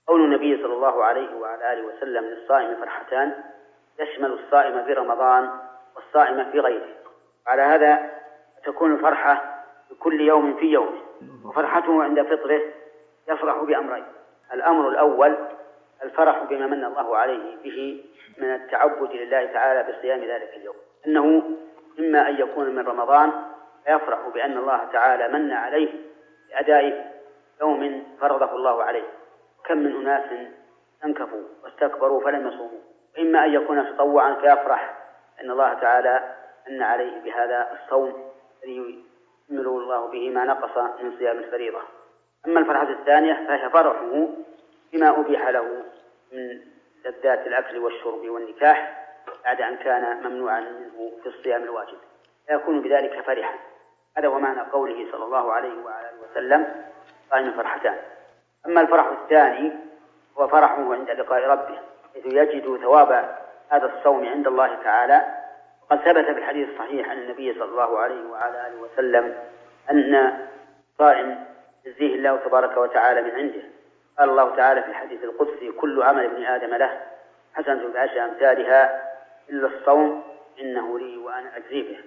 قول النبي صلى الله عليه وعلى آله وسلم للصائم فرحتان يشمل الصائم في رمضان والصائم في غيره. على هذا تكون الفرحة بكل يوم في يوم، وفرحته عند فطره يفرح بأمرين: الأمر الأول الفرح بما من الله عليه به من التعبد لله تعالى بصيام ذلك اليوم، أنه إما أن يكون من رمضان فيفرح بأن الله تعالى من عليه بأداء يوم فرضه الله عليه، كم من أناس انكفوا واستكبروا فلم يصوموا، وإما أن يكون تطوعا فيفرح أن الله تعالى من عليه بهذا الصوم الذي يكمل الله به ما نقص من صيام الفريضة. أما الفرحة الثانية فهي فرحه بما أبيح له من لذات الأكل والشرب والنكاح بعد أن كان ممنوعا منه في الصيام الواجب، فيكون بذلك فرحا. هذا هو معنى قوله صلى الله عليه وعلى آله وسلم صائم فرحتان. أما الفرح الثاني هو فرحه عند لقاء ربه، حيث يجد ثواب هذا الصوم عند الله تعالى. وقد ثبت في الحديث الصحيح عن النبي صلى الله عليه وعلى آله وسلم أن صائم يجزيه الله تبارك وتعالى من عنده. قال الله تعالى في الحديث القدسي: كل عمل ابن آدم له حسنة بعشر أمثالها إلا الصوم إنه لي وأنا أجزي به.